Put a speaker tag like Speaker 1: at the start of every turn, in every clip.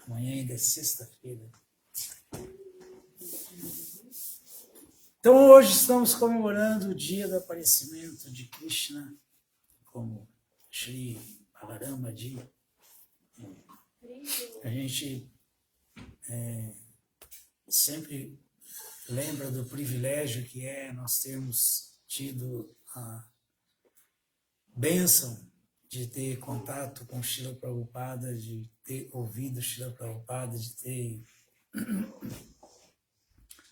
Speaker 1: Amanhã ainda é sexta-feira. Então hoje estamos comemorando o dia do aparecimento de Krishna, como Shri Balaramaji. A gente sempre lembra do privilégio que é nós termos tido a bênção de ter contato com Srila Prabhupada, de ter ouvido Srila Prabhupada, de ter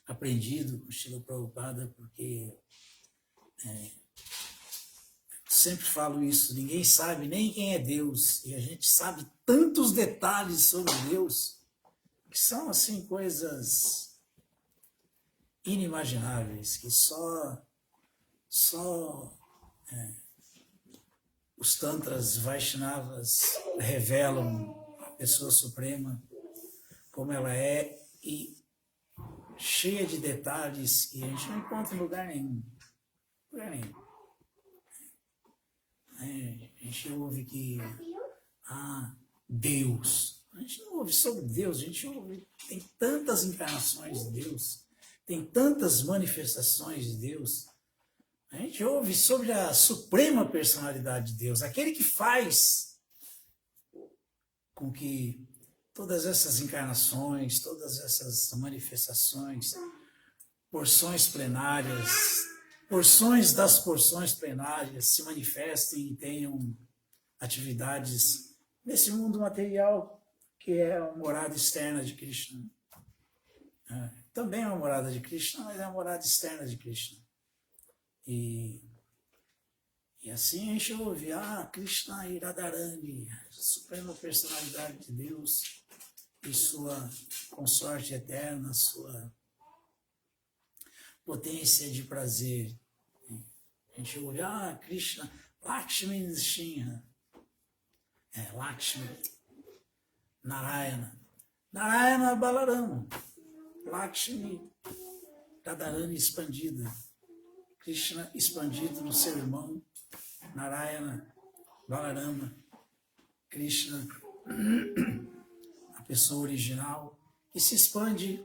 Speaker 1: aprendido com Srila Prabhupada, porque sempre falo isso, ninguém sabe nem quem é Deus, e a gente sabe tantos detalhes sobre Deus, que são assim coisas inimagináveis, que só os tantras Vaishnavas revelam a pessoa suprema como ela é, e cheia de detalhes que a gente não encontra em lugar nenhum. A gente ouve que Deus. A gente não ouve sobre Deus, a gente ouve, tem tantas encarnações de Deus, tem tantas manifestações de Deus. A gente ouve sobre a suprema personalidade de Deus, aquele que faz com que todas essas encarnações, todas essas manifestações, porções plenárias, porções das porções plenárias se manifestem e tenham atividades nesse mundo material que é a morada externa de Krishna. Também é uma morada de Krishna, mas é a morada externa de Krishna. E assim a gente ouve, Krishna e Radharani, a suprema personalidade de Deus e sua consorte eterna, sua potência de prazer. A gente ouve, Krishna, Lakshmi Nrsimha, Lakshmi, Narayana, Narayana Balarama, Lakshmi, Radharani expandida, Krishna expandido no seu irmão, Narayana, Balarama, Krishna, a pessoa original, que se expande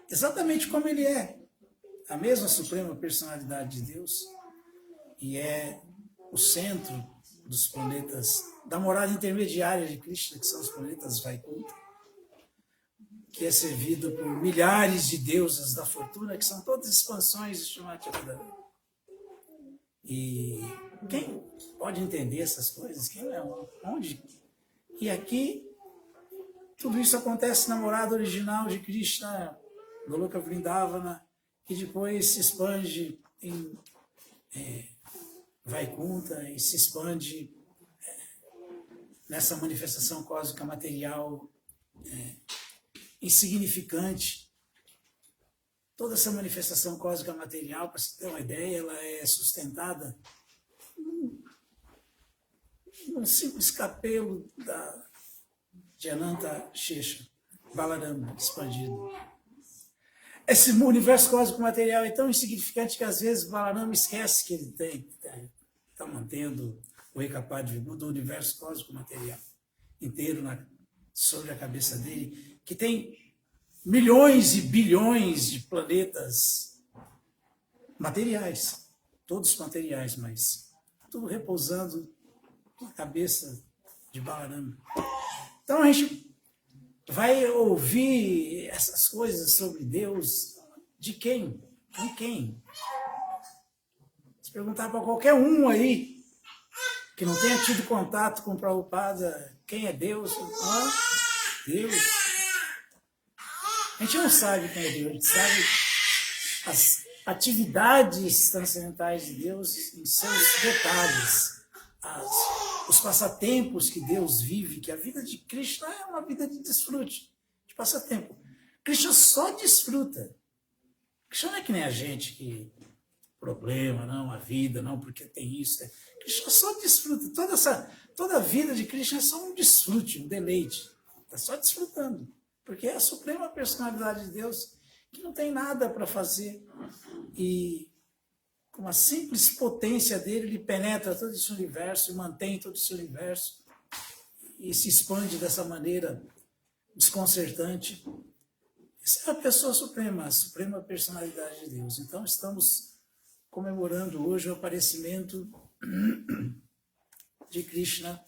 Speaker 1: exatamente como ele é, a mesma suprema personalidade de Deus, e é o centro dos planetas, da morada intermediária de Krishna, que são os planetas Vaikuntha, que é servido por milhares de deusas da fortuna, que são todas expansões de Srimati Radharani. E quem pode entender essas coisas? Quem é onde? E aqui, tudo isso acontece na morada original de Krishna, Goloka Vrindavana, que depois se expande em Vaikuntha e se expande nessa manifestação cósmica material insignificante. Toda essa manifestação cósmica material, para você ter uma ideia, ela é sustentada num simples capelo de Ananta Shesha, Balarama, expandido. Esse universo cósmico material é tão insignificante que às vezes Balarama esquece que ele está mantendo o Ekapad Vibhu do universo cósmico material inteiro sobre a cabeça dele, que tem milhões e bilhões de planetas materiais, todos materiais, mas tudo repousando na cabeça de Balarama. Então a gente vai ouvir essas coisas sobre Deus de quem? Com quem? Se perguntar para qualquer um aí que não tenha tido contato com Prabhupada, quem é Deus? Deus. A gente não sabe quem é Deus, a gente sabe as atividades transcendentais de Deus em seus detalhes, os passatempos que Deus vive, que a vida de Krishna é uma vida de desfrute, de passatempo. Krishna só desfruta. Krishna não é que nem a gente que problema, não, a vida, não, porque tem isso. Krishna só desfruta. Toda a vida de Krishna é só um desfrute, um deleite. Está só desfrutando. Porque é a suprema personalidade de Deus que não tem nada para fazer. E com a simples potência dele, ele penetra todo esse universo e mantém todo esse universo e se expande dessa maneira desconcertante. Essa é a pessoa suprema, a suprema personalidade de Deus. Então, estamos comemorando hoje o aparecimento de Krishna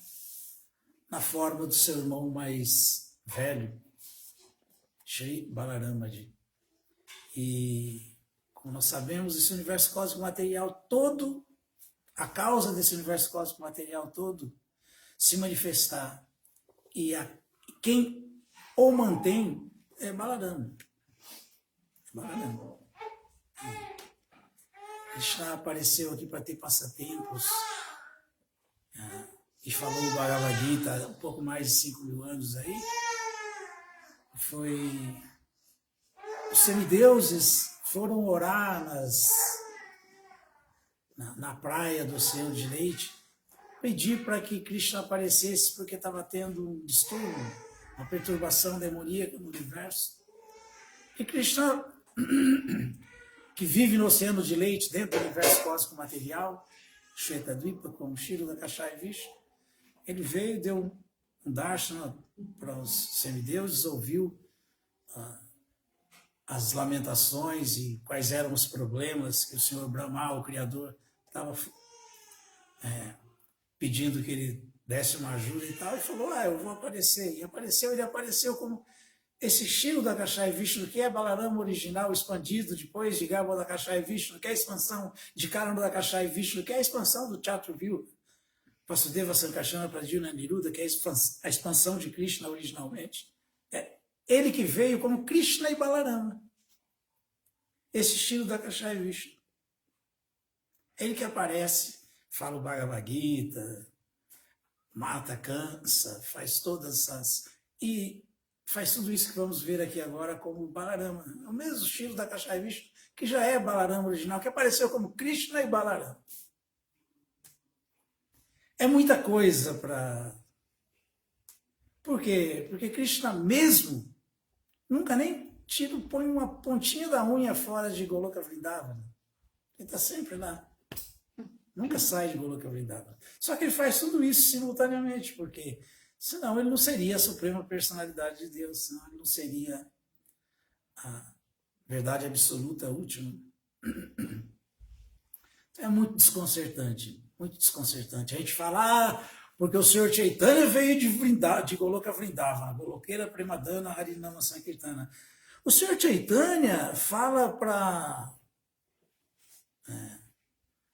Speaker 1: na forma do seu irmão mais velho, Shri Balaramaji. E, como nós sabemos, esse universo cósmico material todo, a causa desse universo cósmico material todo se manifestar e quem o mantém é Balarama. Balarama. Krishna apareceu aqui para ter passatempos e falou o Bhagavad Gita há um pouco mais de 5.000 anos aí. Os semideuses foram orar na praia do Oceano de Leite, pedir para que Krishna aparecesse porque estava tendo um distúrbio, uma perturbação demoníaca no universo. E Krishna, que vive no Oceano de Leite, dentro do universo cósmico material, Shvetadvipa, como Kshirodakashaya Vishnu, ele veio, deu um darshana para os semideuses, ouviu as lamentações e quais eram os problemas que o Senhor Brahma, o Criador, estava pedindo que ele desse uma ajuda e tal, e falou, eu vou aparecer. E ele apareceu como esse Kshirodakashaya Vishnu, que é Balarama original, expandido depois de Garbhodakashaya Vishnu, que é a expansão de Karanodakashaya Vishnu, que é a expansão do Chaturvyuha, Vasudeva Sankarsana Pradyumna Niruddha, que é a expansão de Krishna originalmente. Ele que veio como Krishna e Balarama. Esse Kshirodakashaya Vishnu. Ele que aparece, fala o Bhagavad Gita, mata, cansa, faz todas essas... E faz tudo isso que vamos ver aqui agora como Balarama. É o mesmo Kshirodakashaya Vishnu, que já é Balarama original, que apareceu como Krishna e Balarama. É muita coisa para... Por quê? Porque Krishna mesmo nunca nem põe uma pontinha da unha fora de Goloka Vrindavana. Ele está sempre lá. Nunca sai de Goloka Vrindavana. Só que ele faz tudo isso simultaneamente, porque senão ele não seria a suprema personalidade de Deus, senão ele não seria a verdade absoluta, última. É muito desconcertante, muito desconcertante. A gente fala, porque o Senhor Chaitanya veio de Goloka Vrindavana, Golokera Premadana Harinama Sankirtana. O Senhor Chaitanya fala para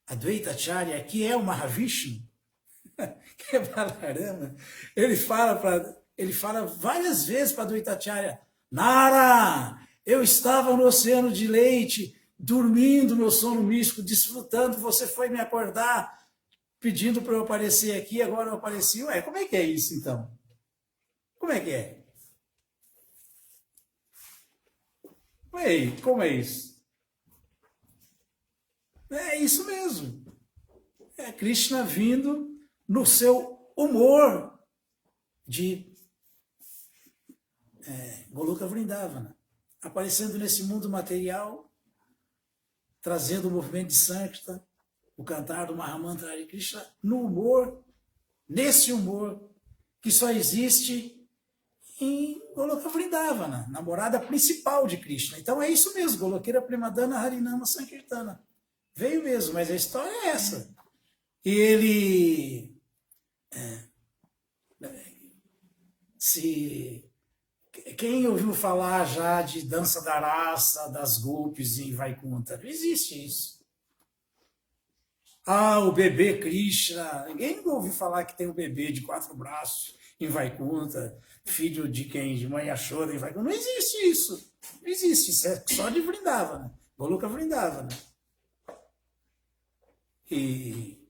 Speaker 1: Advaita Acharya, que é o Mahavishnu, que é Balarama, ele fala várias vezes para Advaita Acharya, Nara, eu estava no Oceano de Leite, dormindo meu sono místico, desfrutando, você foi me acordar, pedindo para eu aparecer aqui, agora eu apareci. Ué, como é que é isso então? Como é que é? Ué, como é isso? É isso mesmo. É Krishna vindo no seu humor de Goloka Vrindavana, aparecendo nesse mundo material, trazendo o movimento de Sankirtan, o cantar do Mahamantra Hare Krishna, no humor, nesse humor, que só existe em Goloka Vrindavana, na morada principal de Krishna. Então é isso mesmo, Golokera Premadana Harinama Sankirtana. Veio mesmo, mas a história é essa. E ele quem ouviu falar já de dança da raça, das golpes em Vaikunta? Não existe isso. O bebê Krishna. Ninguém ouviu falar que tem um bebê de 4 braços em Vaikunta, filho de quem? De mãe Yashoda em Vaikunta. Não existe isso. Não existe. Isso é só de Vrindavana. Goloka Vrindavana. E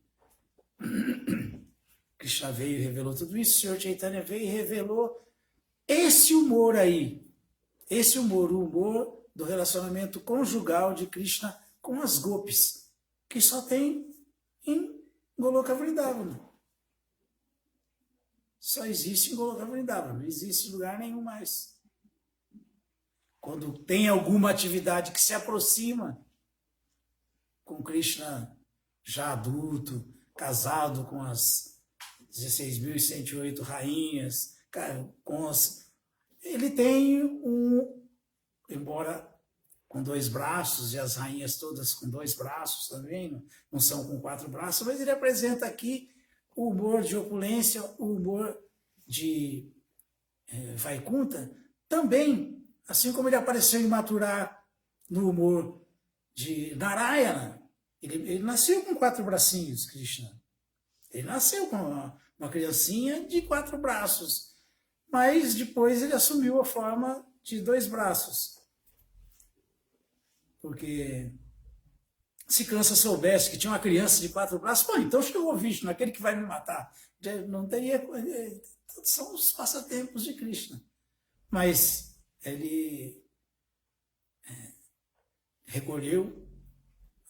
Speaker 1: Krishna veio e revelou tudo isso. O Senhor Chaitanya veio e revelou esse humor aí. Esse humor, o humor do relacionamento conjugal de Krishna com as gopis, que só tem em Goloka Vrindavana. Só existe em Goloka Vrindavana, não existe em lugar nenhum mais. Quando tem alguma atividade que se aproxima com Krishna já adulto, casado com as 16.108 rainhas, ele tem embora com 2 braços, e as rainhas todas com 2 braços também, não são com 4 braços, mas ele apresenta aqui o humor de opulência, o humor de Vaikunta, também, assim como ele apareceu em Mathura no humor de Narayana. Ele nasceu com 4 bracinhos, Krishna. Ele nasceu com uma criancinha de 4 braços, mas depois ele assumiu a forma de 2 braços. Porque se Kansa soubesse que tinha uma criança de 4 braços, pô, então chegou o Vishnu, aquele que vai me matar. Não teria. São os passatempos de Krishna. Mas ele recolheu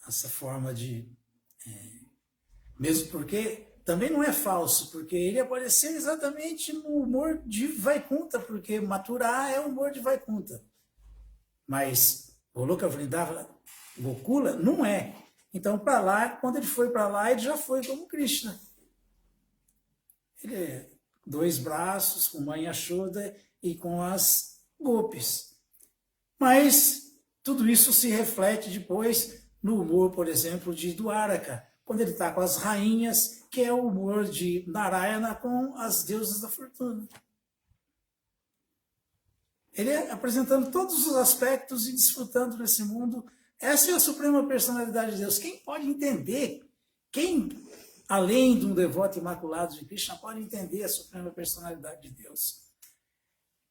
Speaker 1: essa forma de. Mesmo porque também não é falso, porque ele apareceu exatamente no humor de Vaikunta, porque Mathura é o humor de Vaikunta. Mas Goloka Vrindavana, Gokula, não é. Então, para lá, quando ele foi para lá, ele já foi como Krishna. Ele é 2 braços, com mãe Yashoda e com as gopis. Mas tudo isso se reflete depois no humor, por exemplo, de Dwaraka, quando ele está com as rainhas, que é o humor de Narayana com as deusas da fortuna. Ele é apresentando todos os aspectos e desfrutando desse mundo. Essa é a suprema personalidade de Deus. Quem pode entender, quem, além de um devoto imaculado de Krishna, pode entender a suprema personalidade de Deus?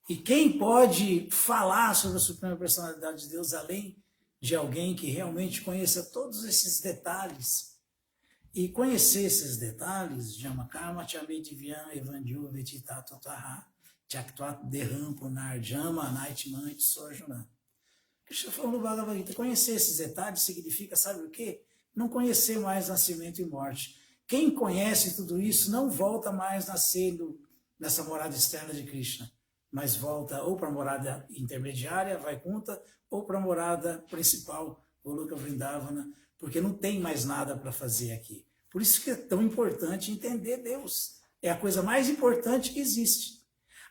Speaker 1: E quem pode falar sobre a suprema personalidade de Deus, além de alguém que realmente conheça todos esses detalhes? E conhecer esses detalhes, Jamakarma, Chamedivyam, Evandyu, Vetitato Taha, Tyaktvat Derram Punar Jama, Naitman, Sorjuna. Krishna falou no Bhagavad Gita, conhecer esses detalhes significa, sabe o quê? Não conhecer mais nascimento e morte. Quem conhece tudo isso não volta mais nascendo nessa morada externa de Krishna, mas volta ou para a morada intermediária, Vaikunta, ou para a morada principal, Goloka Vrindavana, porque não tem mais nada para fazer aqui. Por isso que é tão importante entender Deus. É a coisa mais importante que existe.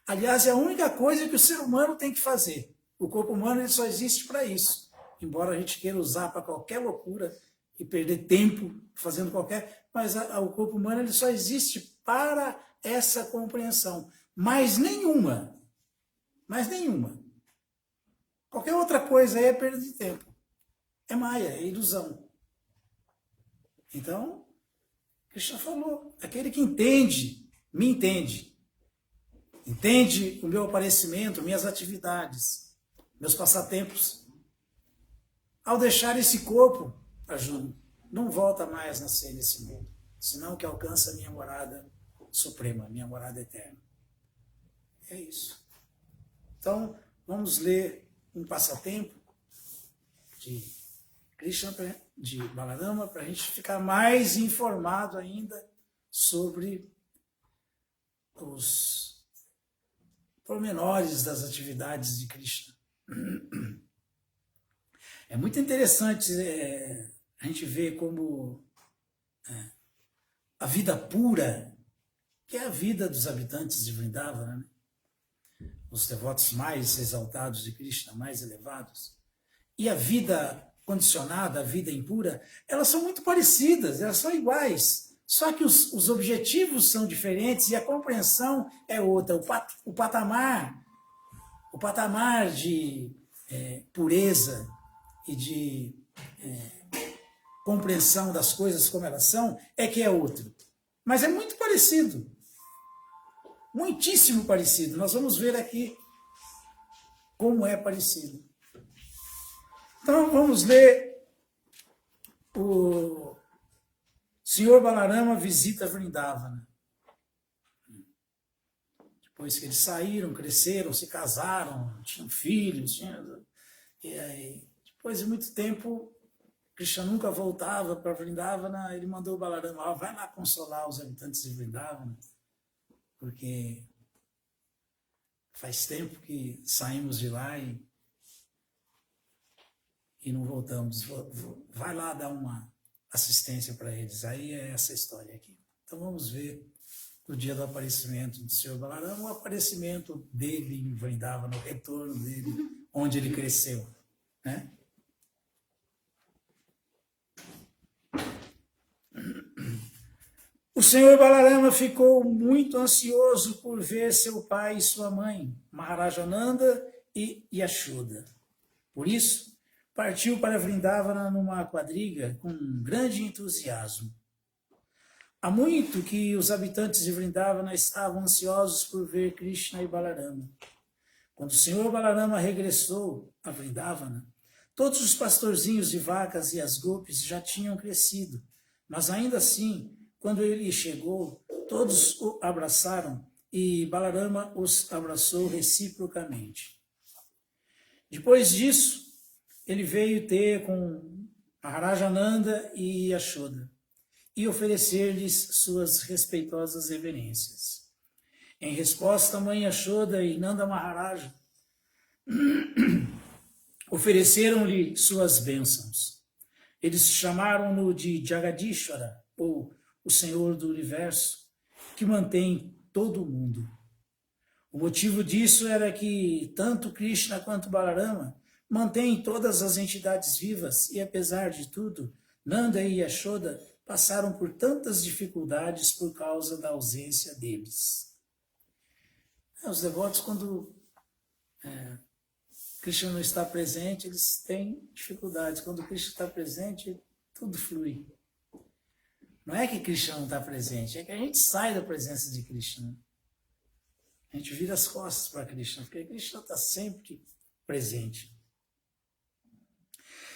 Speaker 1: Aliás, é a única coisa que o ser humano tem que fazer. O corpo humano ele só existe para isso. Embora a gente queira usar para qualquer loucura e perder tempo fazendo qualquer... Mas o corpo humano ele só existe para essa compreensão. Mais nenhuma. Mais nenhuma. Qualquer outra coisa aí é perda de tempo. É maia, é ilusão. Então, Krishna falou, aquele que entende, me entende. Entende o meu aparecimento, minhas atividades, meus passatempos. Ao deixar esse corpo, Arjuna, não volta mais a nascer nesse mundo, senão que alcança a minha morada suprema, minha morada eterna. É isso. Então, vamos ler um passatempo de Krishna, de Balarama, para a gente ficar mais informado ainda sobre os pormenores das atividades de Krishna. É muito interessante a gente ver como a vida pura, que é a vida dos habitantes de Vrindavana, né? Os devotos mais exaltados de Krishna, mais elevados, e a vida condicionada, a vida impura, elas são muito parecidas, elas são iguais, só que os objetivos são diferentes e a compreensão é outra. O patamar de pureza e de compreensão das coisas como elas são é que é outro. Mas é muito parecido, muitíssimo parecido. Nós vamos ver aqui como é parecido. Então vamos ler o Senhor Balarama visita Vrindavana. Depois que eles saíram, cresceram, se casaram, tinham filhos, e aí, depois de muito tempo, Krishna nunca voltava para Vrindavana, ele mandou o Balarama, vai lá consolar os habitantes de Vrindavana, porque faz tempo que saímos de lá e não voltamos. Vai lá dar uma assistência para eles. Aí é essa história aqui. Então vamos ver no dia do aparecimento do Senhor Balarama, o aparecimento dele em Vrindavana, o retorno dele, onde ele cresceu, né? O Senhor Balarama ficou muito ansioso por ver seu pai e sua mãe, Maharajananda e Yashoda. Por isso, partiu para Vrindavana numa quadriga com grande entusiasmo. Há muito que os habitantes de Vrindavana estavam ansiosos por ver Krishna e Balarama. Quando o Senhor Balarama regressou a Vrindavana, todos os pastorzinhos de vacas e as gopis já tinham crescido, mas ainda assim, quando ele chegou, todos o abraçaram e Balarama os abraçou reciprocamente. Depois disso, ele veio ter com Maharajananda e Yashoda e oferecer-lhes suas respeitosas reverências. Em resposta, a mãe Yashoda e Nanda Maharaja ofereceram-lhe suas bênçãos. Eles chamaram-no de Jagadishvara, ou o Senhor do Universo, que mantém todo o mundo. O motivo disso era que tanto Krishna quanto Balarama mantêm todas as entidades vivas e, apesar de tudo, Nanda e Yashoda passaram por tantas dificuldades por causa da ausência deles. Os devotos, quando Krishna não está presente, eles têm dificuldades. Quando Krishna está presente, tudo flui. Não é que Krishna não está presente, é que a gente sai da presença de Krishna. A gente vira as costas para Krishna, porque Krishna está sempre presente.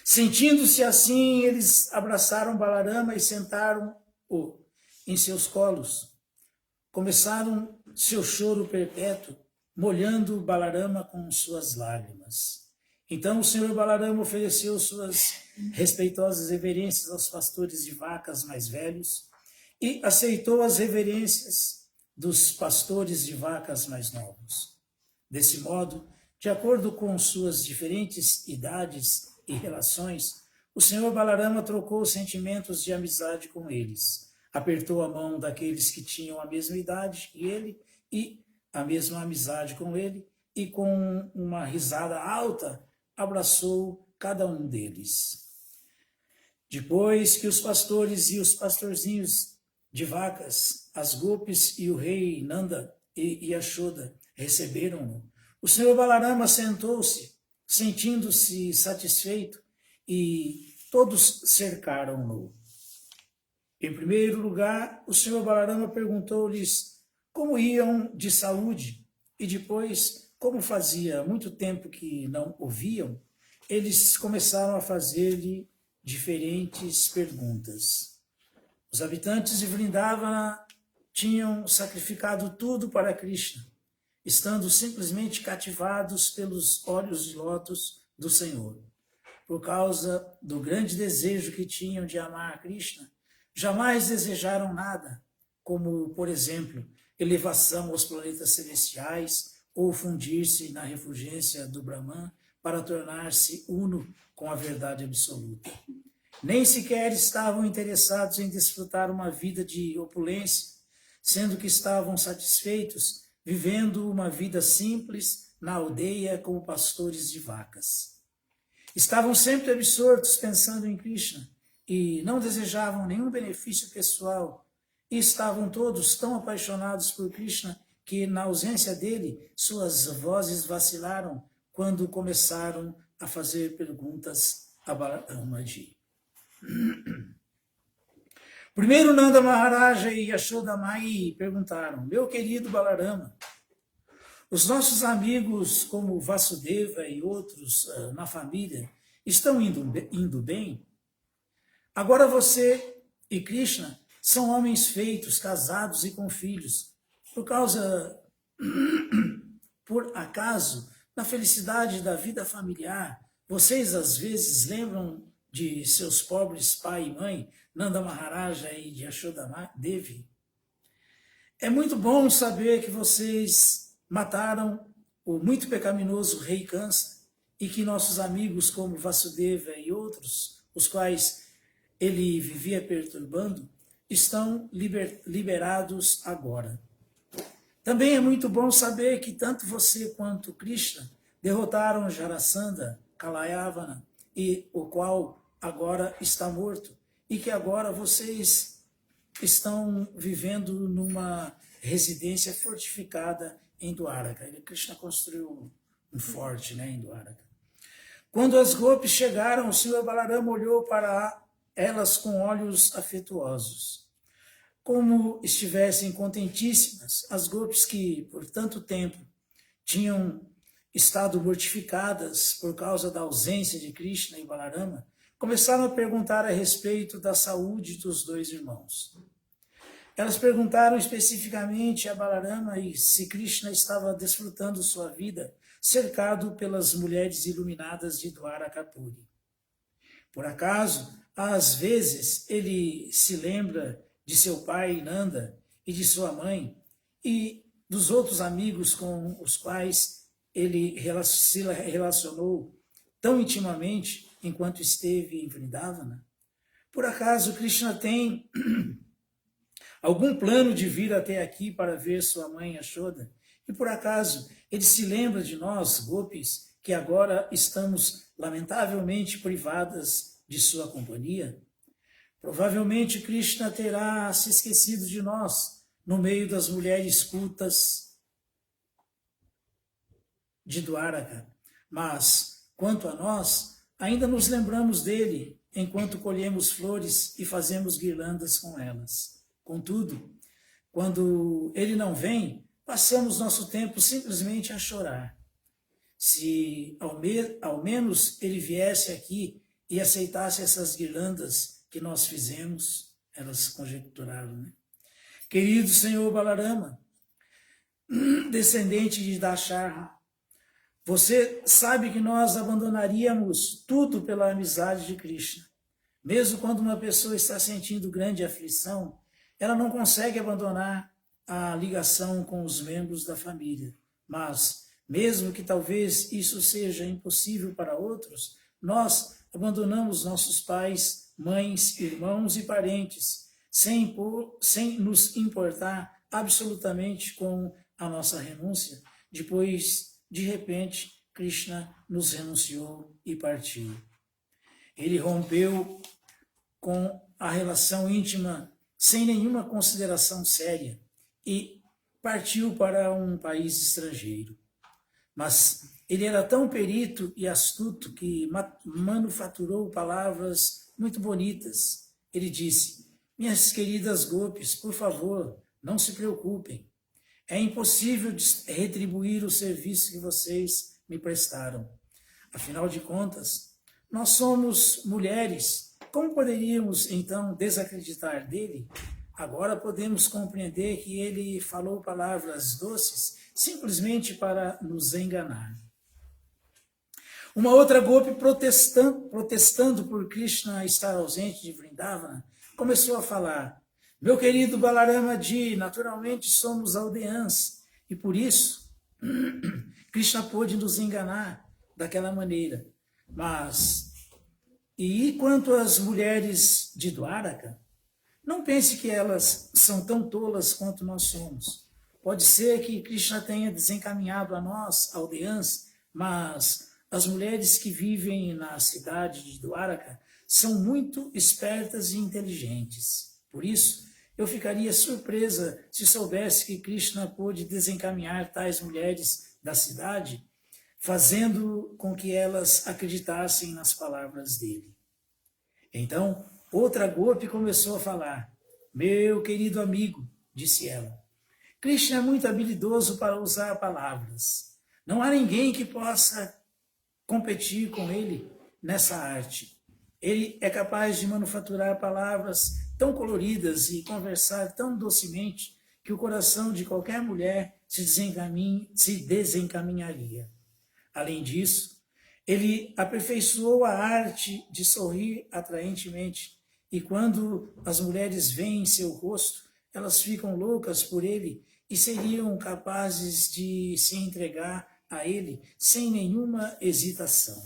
Speaker 1: Sentindo-se assim, eles abraçaram Balarama e sentaram-o em seus colos. Começaram seu choro perpétuo, molhando Balarama com suas lágrimas. Então o Senhor Balarama ofereceu suas respeitosas reverências aos pastores de vacas mais velhos e aceitou as reverências dos pastores de vacas mais novos. Desse modo, de acordo com suas diferentes idades e relações, o Senhor Balarama trocou sentimentos de amizade com eles, apertou a mão daqueles que tinham a mesma idade que ele e a mesma amizade com ele, e com uma risada alta abraçou cada um deles. Depois que os pastores e os pastorzinhos de vacas, as gopis e o rei Nanda e Yashoda receberam-no, o Senhor Balarama sentou-se, sentindo-se satisfeito, e todos cercaram-no. Em primeiro lugar, o Senhor Balarama perguntou-lhes como iam de saúde, e depois, como fazia muito tempo que não ouviam, eles começaram a fazer-lhe diferentes perguntas. Os habitantes de Vrindavana tinham sacrificado tudo para Krishna, estando simplesmente cativados pelos olhos de lótus do Senhor. Por causa do grande desejo que tinham de amar a Krishna, jamais desejaram nada, como, por exemplo, elevação aos planetas celestiais ou fundir-se na refulgência do Brahman para tornar-se uno com a verdade absoluta. Nem sequer estavam interessados em desfrutar uma vida de opulência, sendo que estavam satisfeitos vivendo uma vida simples na aldeia como pastores de vacas. Estavam sempre absortos pensando em Krishna e não desejavam nenhum benefício pessoal, e estavam todos tão apaixonados por Krishna que, na ausência dele, suas vozes vacilaram quando começaram a fazer perguntas a Balaramaji. Primeiro Nanda Maharaja e Yashoda Mai perguntaram: meu querido Balarama, os nossos amigos como Vasudeva e outros na família estão indo bem? Agora você e Krishna são homens feitos, casados e com filhos. Por acaso, na felicidade da vida familiar, vocês às vezes lembram de seus pobres pai e mãe, Nanda Maharaja e Yashoda Devi? É muito bom saber que vocês mataram o muito pecaminoso rei Kansa e que nossos amigos como Vasudeva e outros, os quais ele vivia perturbando, estão liberados agora. Também é muito bom saber que tanto você quanto Krishna derrotaram Jarasandha, Kalayavana, e o qual agora está morto, e que agora vocês estão vivendo numa residência fortificada em Dwaraka. Krishna construiu um forte, né, em Dwaraka. Quando as Gopis chegaram, o Senhor Balarama olhou para elas com olhos afetuosos, como estivessem contentíssimas. As Gopis que, por tanto tempo, tinham estado mortificadas por causa da ausência de Krishna e Balarama, começaram a perguntar a respeito da saúde dos dois irmãos. Elas perguntaram especificamente a Balarama se Krishna estava desfrutando sua vida cercado pelas mulheres iluminadas de Dwarakapuri. Por acaso, às vezes, ele se lembra de seu pai Nanda e de sua mãe e dos outros amigos com os quais ele se relacionou tão intimamente enquanto esteve em Vrindavana? Por acaso Krishna tem algum plano de vir até aqui para ver sua mãe Yashoda? E por acaso ele se lembra de nós, Gopis, que agora estamos lamentavelmente privadas de sua companhia? Provavelmente Krishna terá se esquecido de nós no meio das mulheres cultas de Dwaraka. Mas, quanto a nós, ainda nos lembramos dele enquanto colhemos flores e fazemos guirlandas com elas. Contudo, quando ele não vem, passamos nosso tempo simplesmente a chorar. Se ao menos ele viesse aqui e aceitasse essas guirlandas que nós fizemos, elas conjecturaram, né? Querido Senhor Balarama, descendente de Dasharma, você sabe que nós abandonaríamos tudo pela amizade de Krishna. Mesmo quando uma pessoa está sentindo grande aflição, ela não consegue abandonar a ligação com os membros da família. Mas, mesmo que talvez isso seja impossível para outros, nós abandonamos nossos pais, mães, irmãos e parentes, sem nos importar absolutamente com a nossa renúncia, depois, de repente, Krishna nos renunciou e partiu. Ele rompeu com a relação íntima sem nenhuma consideração séria e partiu para um país estrangeiro. Mas ele era tão perito e astuto que manufaturou palavras muito bonitas. Ele disse: minhas queridas Gopis, por favor, não se preocupem. É impossível retribuir o serviço que vocês me prestaram. Afinal de contas, nós somos mulheres. Como poderíamos, então, desacreditar dele? Agora podemos compreender que ele falou palavras doces simplesmente para nos enganar. Uma outra Gopi, protestando por Krishna estar ausente de Vrindavana, começou a falar: meu querido Balarama-ji, naturalmente somos aldeãs, e por isso Krishna pôde nos enganar daquela maneira. Mas, e quanto às mulheres de Dwaraka? Não pense que elas são tão tolas quanto nós somos. Pode ser que Krishna tenha desencaminhado a nós, aldeãs, mas as mulheres que vivem na cidade de Dwaraka são muito espertas e inteligentes. Por isso, eu ficaria surpresa se soubesse que Krishna pôde desencaminhar tais mulheres da cidade, fazendo com que elas acreditassem nas palavras dele. Então, outra Gopi começou a falar: meu querido amigo, disse ela, Krishna é muito habilidoso para usar palavras. Não há ninguém que possa competir com ele nessa arte. Ele é capaz de manufaturar palavras tão coloridas e conversar tão docemente que o coração de qualquer mulher se desencaminharia. Além disso, ele aperfeiçoou a arte de sorrir atraentemente, e quando as mulheres veem seu rosto, elas ficam loucas por ele e seriam capazes de se entregar a ele sem nenhuma hesitação.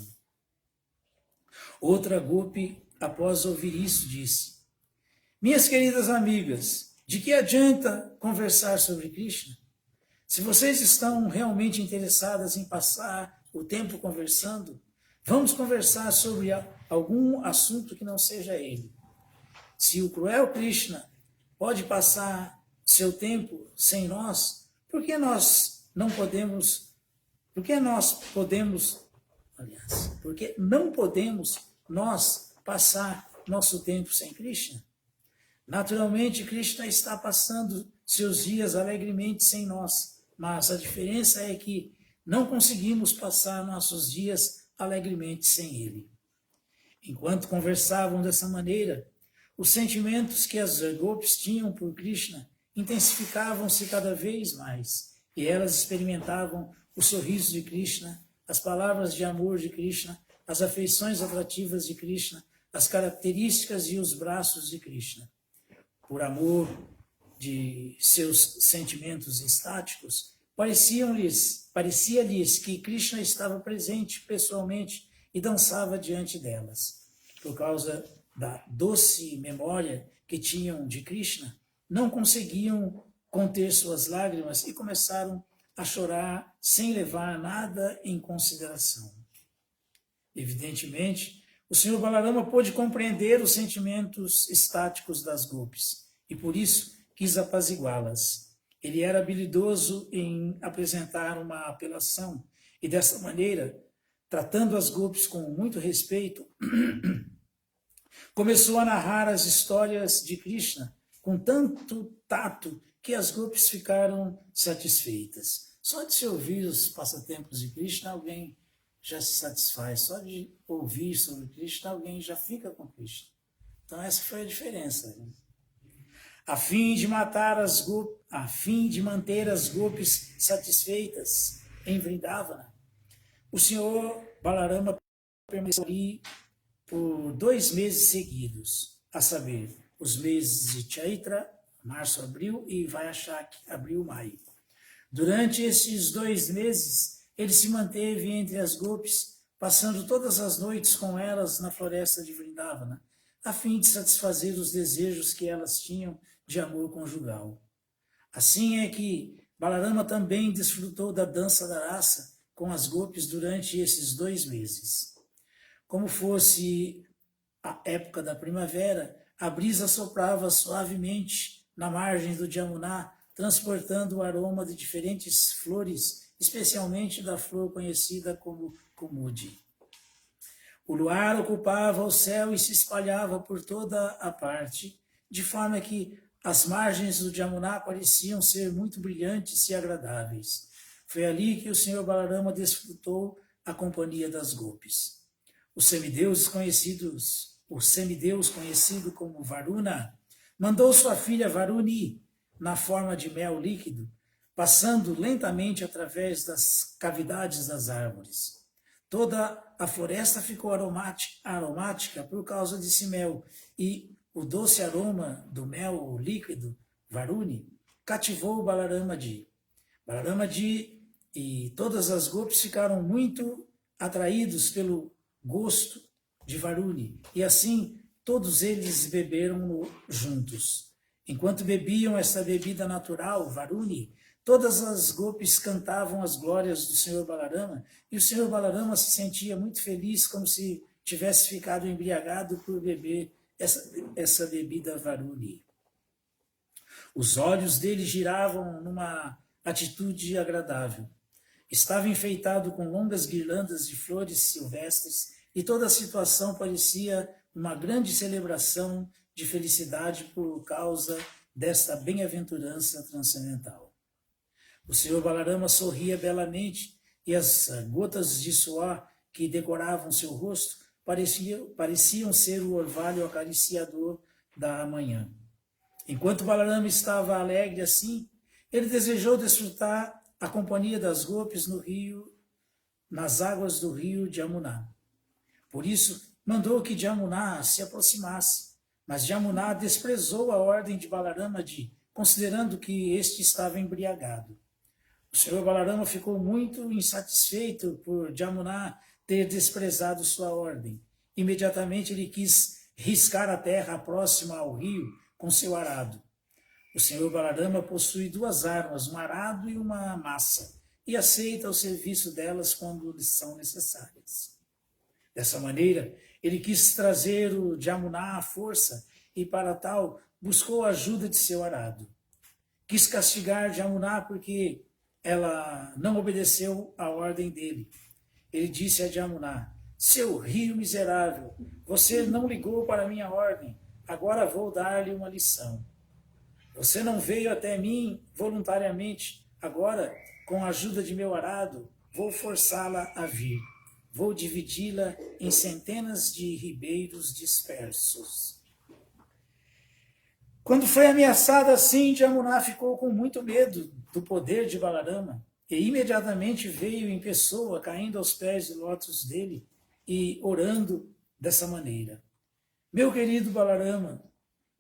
Speaker 1: Outra Gopi, após ouvir isso, disse: minhas queridas amigas, de que adianta conversar sobre Krishna? Se vocês estão realmente interessadas em passar o tempo conversando, vamos conversar sobre algum assunto que não seja ele. Se o cruel Krishna pode passar seu tempo sem nós, por que nós não podemos, por que não podemos nós passar nosso tempo sem Krishna? Naturalmente, Krishna está passando seus dias alegremente sem nós, mas a diferença é que não conseguimos passar nossos dias alegremente sem ele. Enquanto conversavam dessa maneira, os sentimentos que as gopis tinham por Krishna intensificavam-se cada vez mais, e elas experimentavam o sorriso de Krishna, as palavras de amor de Krishna, as afeições atrativas de Krishna, as características e os braços de Krishna. Por amor de seus sentimentos estáticos, parecia-lhes que Krishna estava presente pessoalmente e dançava diante delas. Por causa da doce memória que tinham de Krishna, não conseguiam conter suas lágrimas e começaram a chorar sem levar nada em consideração. Evidentemente, o Sr. Balarama pôde compreender os sentimentos estáticos das gopis e por isso quis apaziguá-las. Ele era habilidoso em apresentar uma apelação e dessa maneira, tratando as gopis com muito respeito, começou a narrar as histórias de Krishna com tanto tato que as gopis ficaram satisfeitas. Só de se ouvir os passatempos de Krishna, alguém já se satisfaz. Só de ouvir sobre Krishna, alguém já fica com Krishna. Então essa foi a diferença. A fim de manter as gopis satisfeitas em Vrindavana, o Senhor Balarama permaneceu ali por 2 meses seguidos, a saber, os meses de Chaitra, março, abril, e Vaishakhi, abril, maio. Durante esses 2 meses, ele se manteve entre as gopis, passando todas as noites com elas na floresta de Vrindavana, a fim de satisfazer os desejos que elas tinham de amor conjugal. Assim é que Balarama também desfrutou da dança da raça com as gopis durante esses 2 meses. Como fosse a época da primavera, a brisa soprava suavemente na margem do Jamuna, transportando o aroma de diferentes flores, especialmente da flor conhecida como Kumudi. O luar ocupava o céu e se espalhava por toda a parte, de forma que as margens do Jamuna pareciam ser muito brilhantes e agradáveis. Foi ali que o Sr. Balarama desfrutou a companhia das gopis. O semideus conhecido como Varuna, mandou sua filha Varuni, na forma de mel líquido, passando lentamente através das cavidades das árvores. Toda a floresta ficou aromática por causa desse mel, e o doce aroma do mel líquido, Varuni, cativou Balaramaji. Balaramaji e todas as gopis ficaram muito atraídos pelo gosto de Varuni, e assim todos eles beberam juntos. Enquanto bebiam essa bebida natural, Varuni, todas as gopis cantavam as glórias do Sr. Balarama, e o Sr. Balarama se sentia muito feliz, como se tivesse ficado embriagado por beber essa bebida Varuni. Os olhos dele giravam numa atitude agradável. Estava enfeitado com longas guirlandas de flores silvestres e toda a situação parecia uma grande celebração de felicidade por causa desta bem-aventurança transcendental. O Sr. Balarama sorria belamente e as gotas de suor que decoravam seu rosto pareciam ser o orvalho acariciador da manhã. Enquanto Balarama estava alegre assim, ele desejou desfrutar a companhia das gopis no rio, nas águas do rio Jamuna. Por isso, mandou que Jamuna se aproximasse, mas Jamuna desprezou a ordem de Balarama considerando que este estava embriagado. O Sr. Balarama ficou muito insatisfeito por Jamuna ter desprezado sua ordem. Imediatamente ele quis riscar a terra próxima ao rio com seu arado. O senhor Balarama possui duas armas, um arado e uma massa, e aceita o serviço delas quando lhes são necessárias. Dessa maneira, ele quis trazer o Jamuná à força e, para tal, buscou a ajuda de seu arado. Quis castigar Jamuná porque ela não obedeceu à ordem dele. Ele disse a Jamuná: seu rio miserável, você não ligou para minha ordem, agora vou dar-lhe uma lição. Você não veio até mim voluntariamente, agora, com a ajuda de meu arado, vou forçá-la a vir. Vou dividi-la em centenas de ribeiros dispersos. Quando foi ameaçada assim, Jamuná ficou com muito medo do poder de Balarama e imediatamente veio em pessoa, caindo aos pés de lótus dele e orando dessa maneira: meu querido Balarama,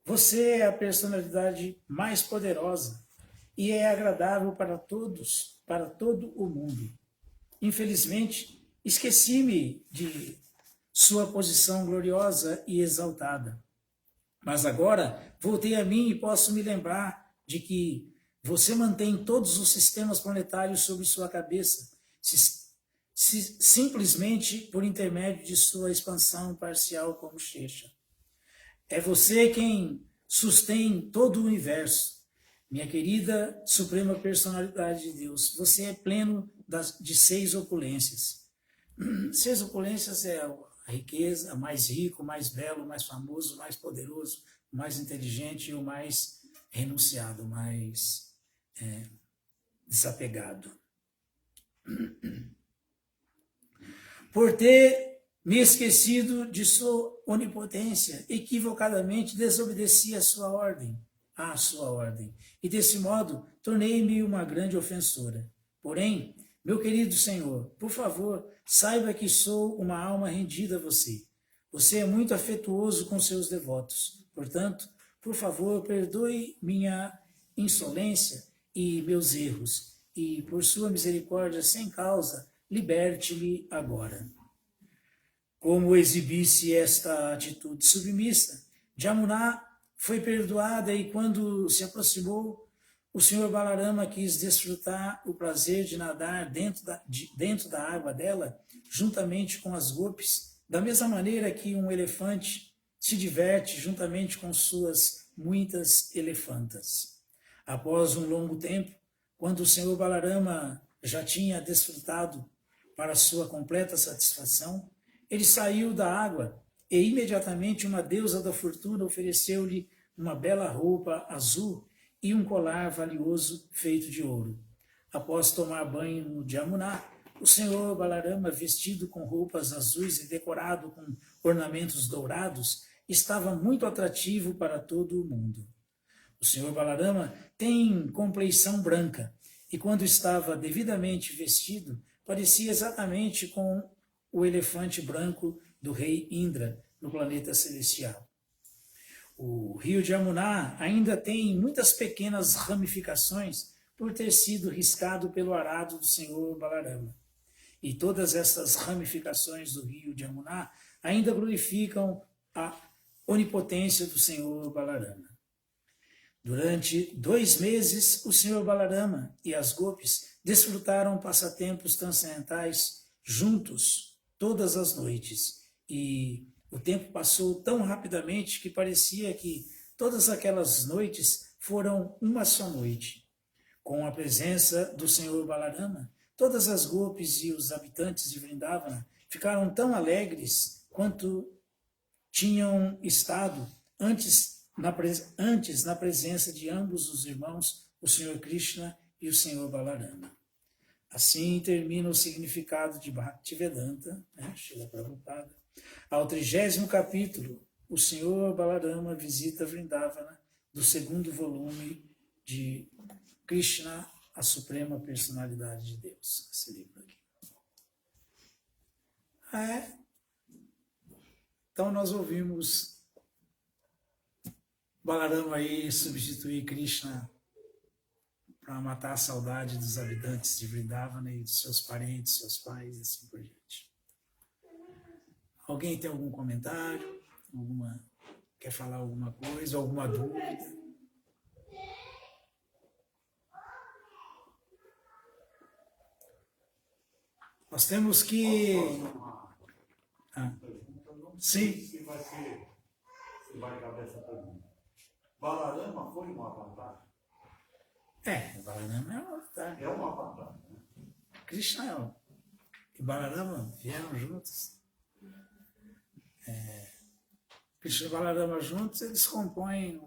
Speaker 1: você é a personalidade mais poderosa e é agradável para todos, para todo o mundo. Infelizmente, esqueci-me de sua posição gloriosa e exaltada. Mas agora voltei a mim e posso me lembrar de que você mantém todos os sistemas planetários sobre sua cabeça, simplesmente por intermédio de sua expansão parcial como Shesha. É você quem sustém todo o universo. Minha querida Suprema Personalidade de Deus, você é pleno de 6 opulências. 6 opulências é a riqueza, o mais rico, o mais belo, o mais famoso, o mais poderoso, o mais inteligente e o mais renunciado, o mais desapegado. Por ter me esquecido de sua onipotência, equivocadamente desobedeci à sua ordem, e desse modo tornei-me uma grande ofensora. Porém, meu querido Senhor, por favor, saiba que sou uma alma rendida a você. Você é muito afetuoso com seus devotos. Portanto, por favor, perdoe minha insolência e meus erros, e por sua misericórdia sem causa, liberte-me agora. Como exibisse esta atitude submissa, Jamuná foi perdoada e quando se aproximou, o senhor Balarama quis desfrutar o prazer de nadar dentro da água dela, juntamente com as gopis, da mesma maneira que um elefante se diverte juntamente com suas muitas elefantas. Após um longo tempo, quando o senhor Balarama já tinha desfrutado para sua completa satisfação, ele saiu da água e imediatamente uma deusa da fortuna ofereceu-lhe uma bela roupa azul e um colar valioso feito de ouro. Após tomar banho no Jamuná, o senhor Balarama, vestido com roupas azuis e decorado com ornamentos dourados, estava muito atrativo para todo o mundo. O senhor Balarama tem compleição branca e quando estava devidamente vestido, parecia exatamente com o elefante branco do rei Indra no planeta celestial. O rio Jamuná ainda tem muitas pequenas ramificações por ter sido riscado pelo arado do senhor Balarama. E todas essas ramificações do rio Jamuná ainda glorificam a onipotência do senhor Balarama. Durante 2 meses, o senhor Balarama e as gopis desfrutaram passatempos transcendentais juntos todas as noites, e o tempo passou tão rapidamente que parecia que todas aquelas noites foram uma só noite. Com a presença do senhor Balarama, todas as gopis e os habitantes de Vrindavana ficaram tão alegres quanto tinham estado antes na presença de ambos os irmãos, o senhor Krishna e o senhor Balarama. Assim termina o significado de Bhaktivedanta, Srila Prabhupada. Ao 30º capítulo, o senhor Balarama visita Vrindavana, do 2º volume de Krishna, a Suprema Personalidade de Deus. Esse livro aqui. Então nós ouvimos Balarama aí substituir Krishna para matar a saudade dos habitantes de Vrindavana e dos seus parentes, seus pais e assim por diante. Alguém tem algum comentário? Quer falar alguma coisa? Alguma dúvida? Nós temos que... Ah, sim.
Speaker 2: Se vai caber essa pergunta. Balarama foi um avatar?
Speaker 1: Balarama é um avatar.
Speaker 2: É um avatar, né?
Speaker 1: Krishna e Balarama vieram juntos. Krishna e Balarama juntos, eles compõem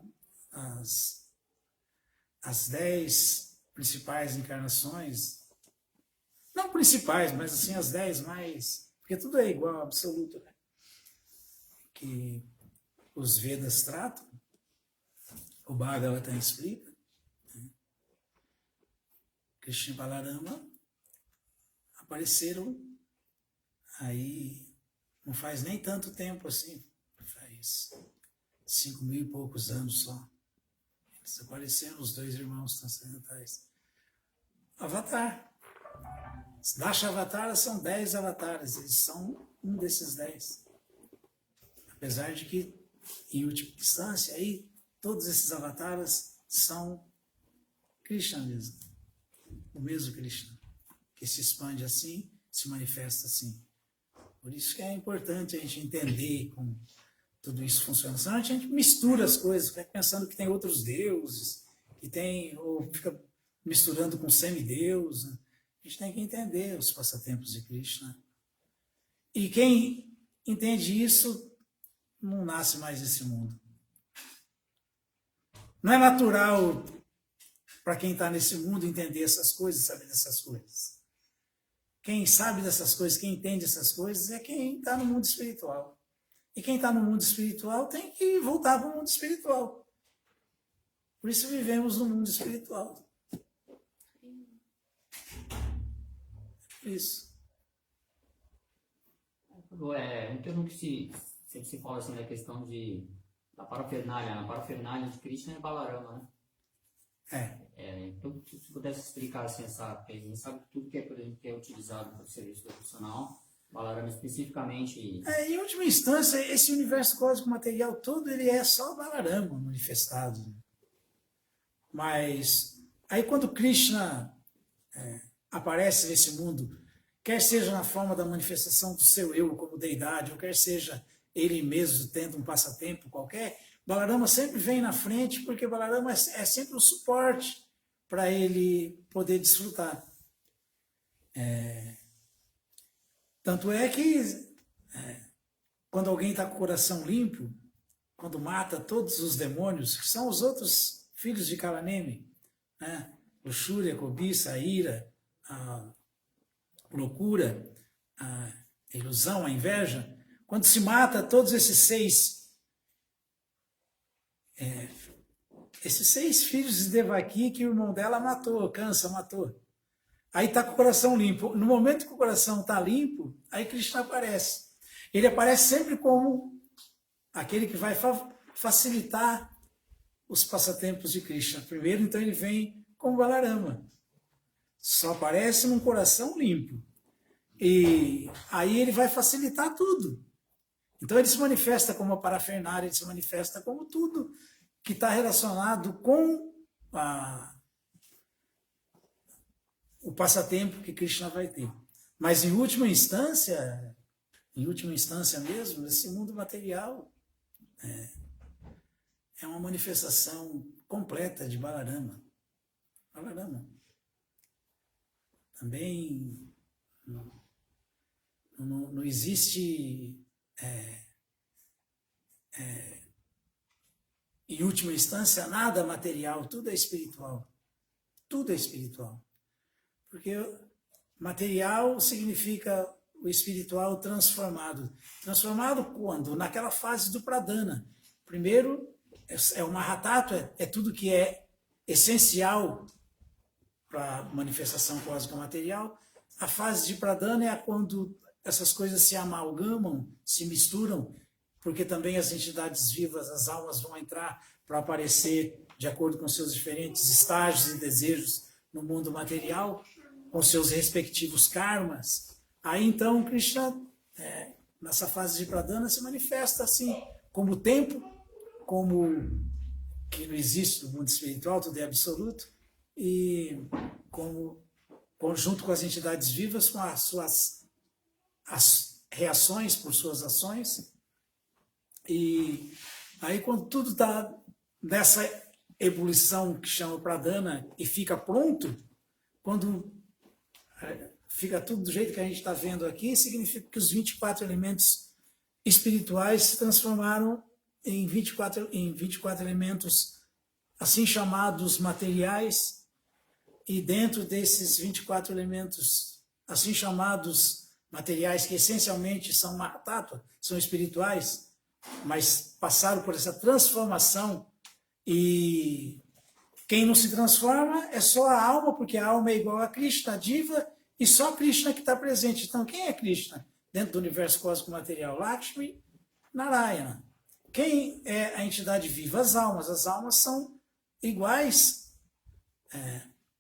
Speaker 1: as 10 principais encarnações. Não principais, mas assim, as 10 mais... Porque tudo é igual, absoluto, né? Que os Vedas tratam, o Bhagavata explica, né? Krishna e Balarama apareceram aí, não faz nem tanto tempo assim, faz 5.000 e poucos anos só. Eles apareceram, os dois irmãos transcendentais. Avatar. Dashavatara são 10 avatares, eles são um desses 10. Apesar de que, em última instância, aí, todos esses avatares são Krishna mesmo. O mesmo Krishna, que se expande assim, se manifesta assim. Por isso que é importante a gente entender como tudo isso funciona. Senão a gente mistura as coisas, fica pensando que tem outros deuses, que tem, ou fica misturando com semideus, né? A gente tem que entender os passatempos de Krishna. E quem entende isso não nasce mais nesse mundo. Não é natural para quem está nesse mundo entender essas coisas, saber dessas coisas. Quem sabe dessas coisas, quem entende essas coisas é quem está no mundo espiritual. E quem está no mundo espiritual tem que voltar para o mundo espiritual. Por isso vivemos no mundo espiritual. Isso.
Speaker 3: Um termo que sempre se fala assim da questão da parafernália. A parafernália de Krishna é Balarama, né? Então, se pudesse explicar assim, a gente sabe tudo que é, por exemplo, que é utilizado para o serviço devocional, Balarama especificamente.
Speaker 1: Em última instância, esse universo cósmico material todo, ele é só Balarama manifestado. Mas aí quando Krishna aparece nesse mundo, quer seja na forma da manifestação do seu eu como deidade, ou quer seja ele mesmo tendo um passatempo qualquer, Balarama sempre vem na frente, porque Balarama é sempre um suporte para ele poder desfrutar. Tanto é que quando alguém está com o coração limpo, quando mata todos os demônios, que são os outros filhos de Kalanemi, né? Luxúria, cobiça, a ira, a loucura, a ilusão, a inveja, quando se mata todos esses seis filhos de Devaki que o irmão dela matou, Kansa matou. Aí está com o coração limpo. No momento que o coração está limpo, aí Krishna aparece. Ele aparece sempre como aquele que vai facilitar os passatempos de Krishna. Primeiro, então, ele vem como Balarama. Só aparece num coração limpo. E aí ele vai facilitar tudo. Então ele se manifesta como a parafernália, ele se manifesta como tudo que está relacionado com o passatempo que Krishna vai ter. Mas em última instância mesmo, esse mundo material é uma manifestação completa de Balarama. Balarama. Também não existe, em última instância, nada material, tudo é espiritual. Tudo é espiritual. Porque material significa o espiritual transformado. Transformado quando? Naquela fase do Pradana. Primeiro, o Mahatattva, é tudo que é essencial para a manifestação cósmica material. A fase de Pradana é quando essas coisas se amalgamam, se misturam, porque também as entidades vivas, as almas, vão entrar para aparecer de acordo com seus diferentes estágios e desejos no mundo material, com seus respectivos karmas. Aí então Krishna, nessa fase de Pradana, se manifesta assim, como tempo, como que não existe no mundo espiritual, tudo é absoluto, e como conjunto com as entidades vivas, com as reações por suas ações. E aí, quando tudo está nessa ebulição que chama Pradana e fica pronto, quando fica tudo do jeito que a gente está vendo aqui, significa que os 24 elementos espirituais se transformaram em 24 elementos assim chamados materiais, e dentro desses 24 elementos assim chamados materiais, que essencialmente são Mahatattva, são espirituais, mas passaram por essa transformação, e quem não se transforma é só a alma, porque a alma é igual a Krishna, a diva, e só Krishna que está presente. Então, quem é Krishna dentro do universo cósmico material? Lakshmi, Narayana. Quem é a entidade viva? As almas são iguais.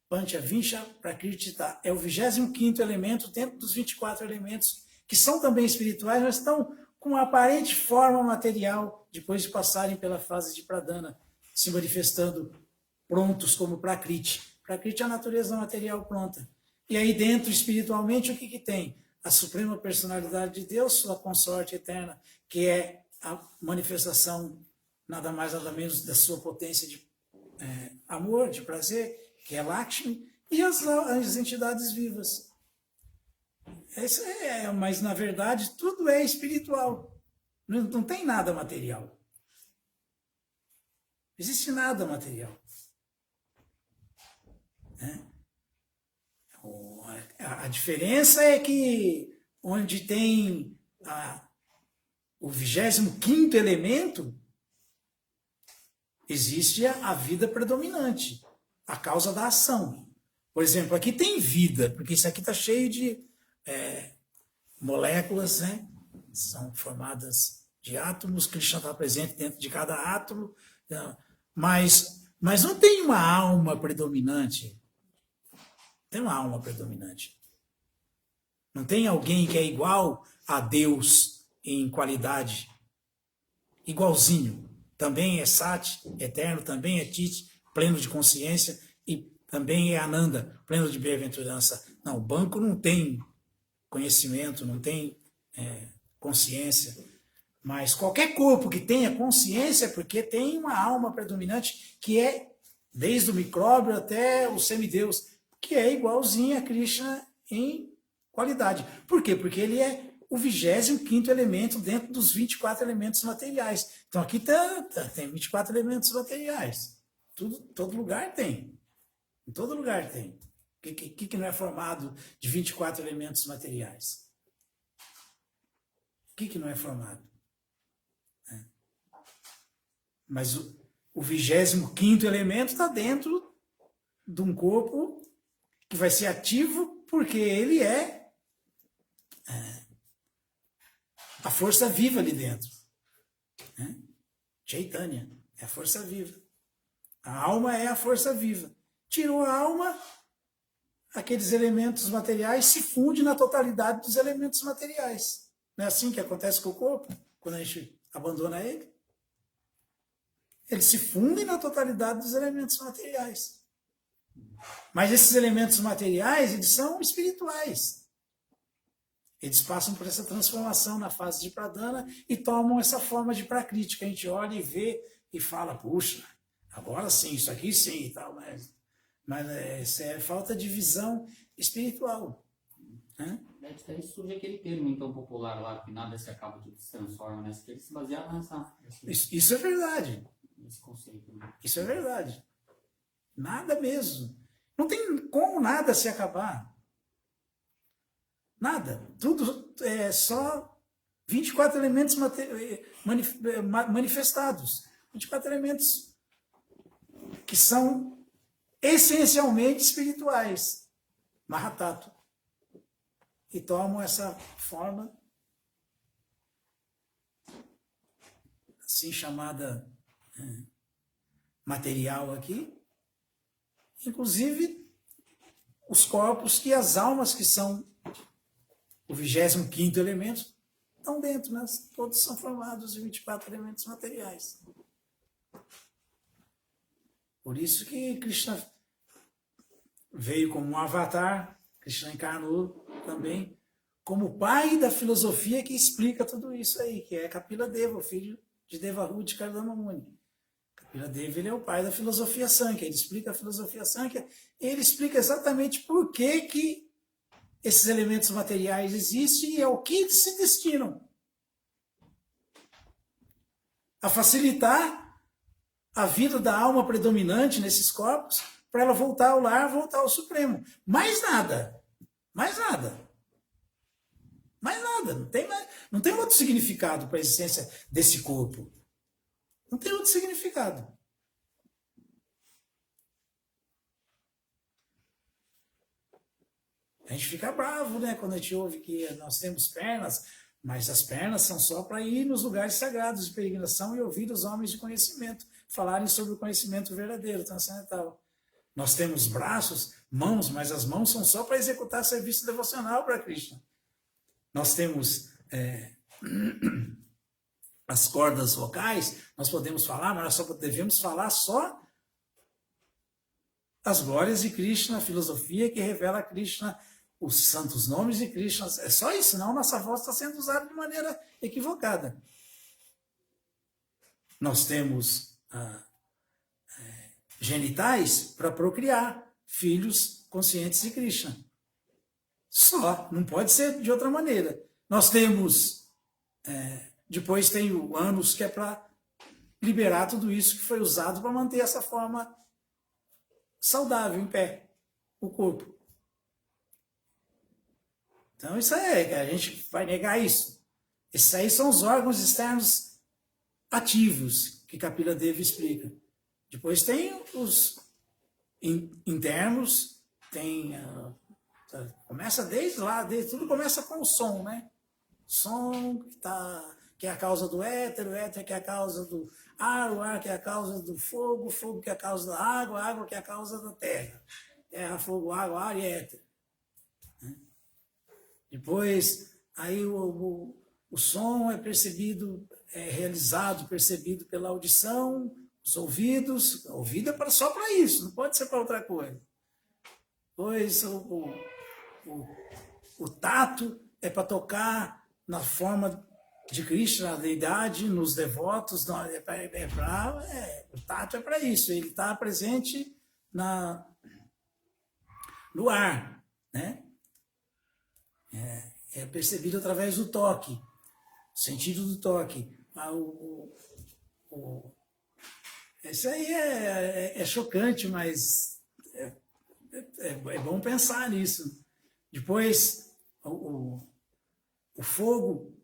Speaker 1: Pancha, Vinsha, Prakriti, é o 25º elemento dentro dos 24 elementos, que são também espirituais, mas estão com uma aparente forma material, depois de passarem pela fase de Pradana, se manifestando prontos como Prakriti. Prakriti é a natureza material pronta. E aí dentro, espiritualmente, o que tem? A Suprema Personalidade de Deus, sua consorte eterna, que é a manifestação, nada mais nada menos, da sua potência de amor, de prazer, que é Lakshmi, e as entidades vivas. Mas, na verdade, tudo é espiritual. Não tem nada material. Não existe nada material. A diferença é que onde tem o 25º elemento, existe a vida predominante, a causa da ação. Por exemplo, aqui tem vida, porque isso aqui está cheio de moléculas, né? São formadas de átomos, Krishna está presente dentro de cada átomo, mas não tem uma alma predominante. Tem uma alma predominante. Não tem alguém que é igual a Deus em qualidade, igualzinho. Também é Sati, eterno, também é Chit, pleno de consciência, e também é Ananda, pleno de bem-aventurança. Não, o banco não tem conhecimento, não tem consciência, mas qualquer corpo que tenha consciência é porque tem uma alma predominante, que é desde o micróbio até o semideus, que é igualzinho a Krishna em qualidade. Por quê? Porque ele é o 25º elemento dentro dos 24 elementos materiais. Então aqui tem 24 elementos materiais. Todo lugar tem. Em todo lugar tem. O que não é formado de 24 elementos materiais? O que não é formado? Mas o 25º elemento está dentro de um corpo que vai ser ativo, porque ele é a força viva ali dentro. Chaitanya é a força viva. A alma é a força viva. Tirou a alma, aqueles elementos materiais se fundem na totalidade dos elementos materiais. Não é assim que acontece com o corpo, quando a gente abandona ele? Eles se fundem na totalidade dos elementos materiais. Mas esses elementos materiais, eles são espirituais. Eles passam por essa transformação na fase de Pradana e tomam essa forma de Prakriti, que a gente olha e vê e fala, puxa, agora sim, isso aqui sim e tal, mas isso é falta de visão espiritual.
Speaker 3: Daí surge aquele termo então popular lá, que nada se acaba, tudo se transforma, né? Ele se baseava nessa...
Speaker 1: Isso é verdade.
Speaker 3: Nesse conceito, né?
Speaker 1: Isso é verdade. Nada mesmo. Não tem como nada se acabar. Nada. Tudo é só 24 elementos manifestados. 24 elementos que são essencialmente espirituais. Mahatattva. E tomam essa forma assim chamada material aqui. Inclusive os corpos e as almas, que são o 25º elemento, estão dentro, né? Todos são formados de 24 elementos materiais. Por isso que Krishna veio como um avatar Krishna encarnou também como o pai da filosofia que explica tudo isso aí, que é Kapila Deva, o filho de Devahuti de Kardama Muni. Kapila Deva, ele é o pai da filosofia Sankhya, ele explica a filosofia Sankhya, ele explica exatamente por que esses elementos materiais existem e ao que se destinam. A facilitar a vida da alma predominante nesses corpos, para ela voltar ao lar, voltar ao Supremo. Mais nada. Mais nada. Mais nada. Não tem outro significado para a existência desse corpo. Não tem outro significado. A gente fica bravo, né, quando a gente ouve que nós temos pernas, mas as pernas são só para ir nos lugares sagrados de peregrinação e ouvir os homens de conhecimento falarem sobre o conhecimento verdadeiro, transcendental. Nós temos braços, mãos, mas as mãos são só para executar serviço devocional para Krishna. Nós temos as cordas vocais, nós podemos falar, mas nós só devemos falar só as glórias de Krishna, a filosofia que revela a Krishna, os santos nomes de Krishna. É só isso, senão nossa voz está sendo usada de maneira equivocada. Nós temos genitais para procriar filhos conscientes de Krishna. Só, não pode ser de outra maneira. Nós temos, depois tem o ânus, que é para liberar tudo isso que foi usado para manter essa forma saudável, em pé, o corpo. Então isso a gente vai negar isso. Esses aí são os órgãos externos ativos, que Kapila Deva explica. Depois tem os internos, tem... começa desde lá, tudo começa com o som, né? Som que é a causa do éter, o éter que é a causa do ar, o ar que é a causa do fogo, o fogo que é a causa da água, a água que é a causa da terra. Terra, fogo, água, ar e éter. Depois, aí o som é percebido, é realizado, percebido pela audição, os ouvidos. O ouvido é só para isso, não pode ser para outra coisa. Depois, o tato é para tocar na forma de Krishna, na deidade, nos devotos. O tato é para isso, ele está presente no ar, né? É percebido através do toque, o sentido do toque. Isso aí é chocante, mas é bom pensar nisso. Depois, o fogo,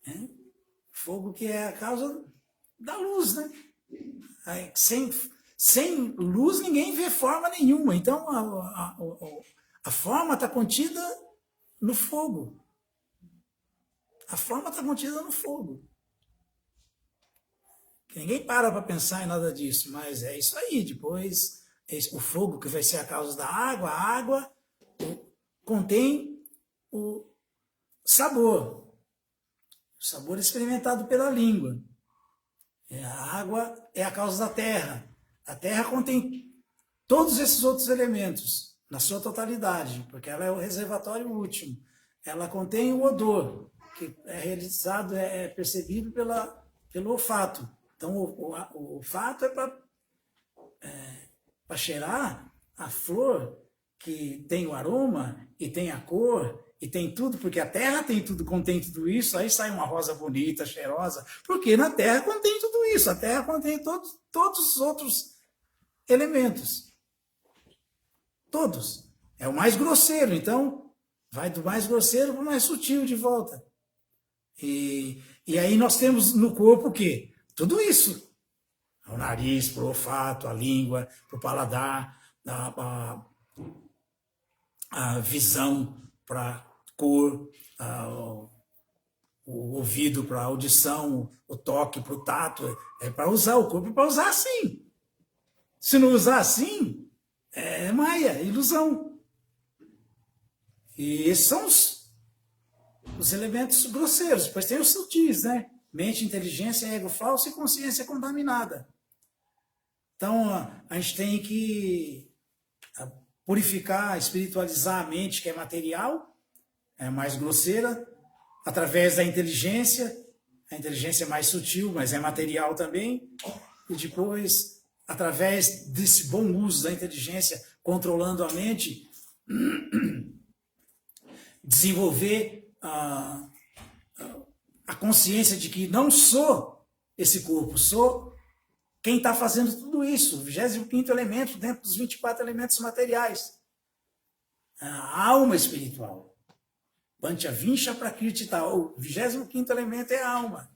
Speaker 1: né? Fogo que é a causa da luz, né? Aí, sem luz ninguém vê forma nenhuma. Então a forma está contida no fogo. A forma está contida no fogo. Ninguém para pensar em nada disso, mas é isso aí. Depois, o fogo que vai ser a causa da água, a água contém o sabor. O sabor experimentado pela língua. A água é a causa da terra. A terra contém todos esses outros elementos, na sua totalidade, porque ela é o reservatório último. Ela contém o odor, que é realizado, é percebido pelo olfato. Então, o olfato é para cheirar a flor, que tem o aroma, e tem a cor, e tem tudo, porque a terra tem tudo, contém tudo isso, aí sai uma rosa bonita, cheirosa, porque na terra contém tudo isso, a terra contém todos os outros elementos. Todos. É o mais grosseiro, então vai do mais grosseiro para o mais sutil de volta. E aí nós temos no corpo o quê? Tudo isso. O nariz, para o olfato, a língua, para o paladar, a visão para a cor, o ouvido para a audição, o toque para o tato. É para usar o corpo, para usar assim. Se não usar assim, é maia, é ilusão. E esses são os elementos grosseiros. Depois tem os sutis, né? Mente, inteligência, ego falso e consciência contaminada. Então, a gente tem que purificar, espiritualizar a mente, que é material, é mais grosseira, através da inteligência. A inteligência é mais sutil, mas é material também. E depois, através desse bom uso da inteligência, controlando a mente, desenvolver a consciência de que não sou esse corpo, sou quem está fazendo tudo isso, o 25º elemento dentro dos 24 elementos materiais. A alma espiritual. Panchavincha Prakriti, o 25º elemento é a alma.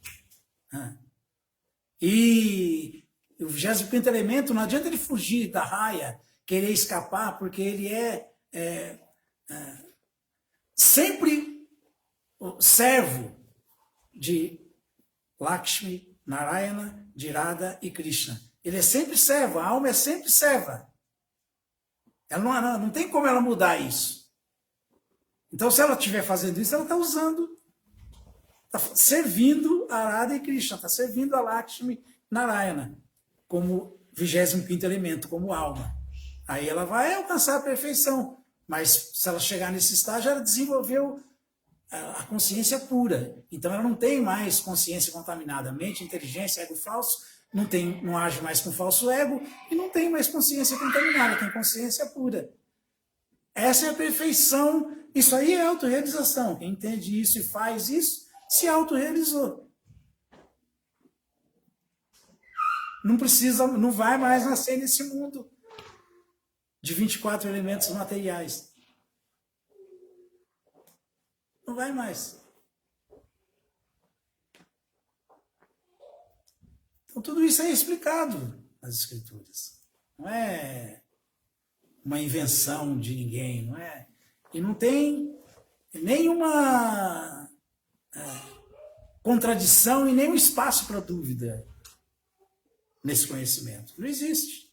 Speaker 1: E o 25º elemento, não adianta ele fugir da raia, querer escapar, porque ele é sempre o servo de Lakshmi, Narayana, de Radha e Krishna. Ele é sempre servo, a alma é sempre serva. Ela não tem como ela mudar isso. Então, se ela estiver fazendo isso, ela está usando, está servindo a Radha e Krishna, está servindo a Lakshmi, Narayana, como 25º elemento, como alma. Aí ela vai alcançar a perfeição. Mas se ela chegar nesse estágio, ela desenvolveu a consciência pura. Então ela não tem mais consciência contaminada. Mente, inteligência, ego falso, não age mais com falso ego e não tem mais consciência contaminada, tem consciência pura. Essa é a perfeição. Isso aí é autorrealização. Quem entende isso e faz isso, se autorrealizou. Não precisa, não vai mais nascer nesse mundo de 24 elementos materiais. Não vai mais. Então tudo isso é explicado nas Escrituras. Não é uma invenção de ninguém, não é? E não tem nenhuma contradição e nenhum espaço para dúvida nesse conhecimento. Não existe.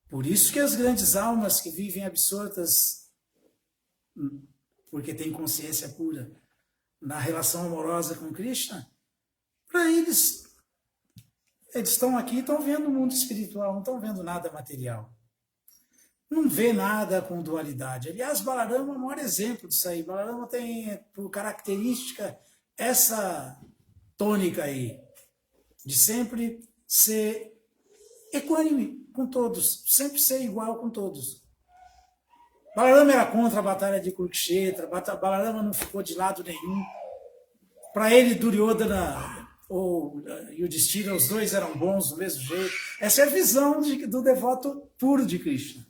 Speaker 1: Por isso que as grandes almas que vivem absortas, porque têm consciência pura, na relação amorosa com Krishna, para eles estão aqui, estão vendo o mundo espiritual, não estão vendo nada material. Não vê nada com dualidade. Aliás, Balarama é o maior exemplo disso aí. Balarama tem por característica essa tônica aí, de sempre ser equânime com todos, sempre ser igual com todos. Balarama era contra a batalha de Kurukshetra, Balarama não ficou de lado nenhum. Para ele, Duryodhana ou Yudhishthira, os dois eram bons do mesmo jeito. Essa é a visão do devoto puro de Krishna.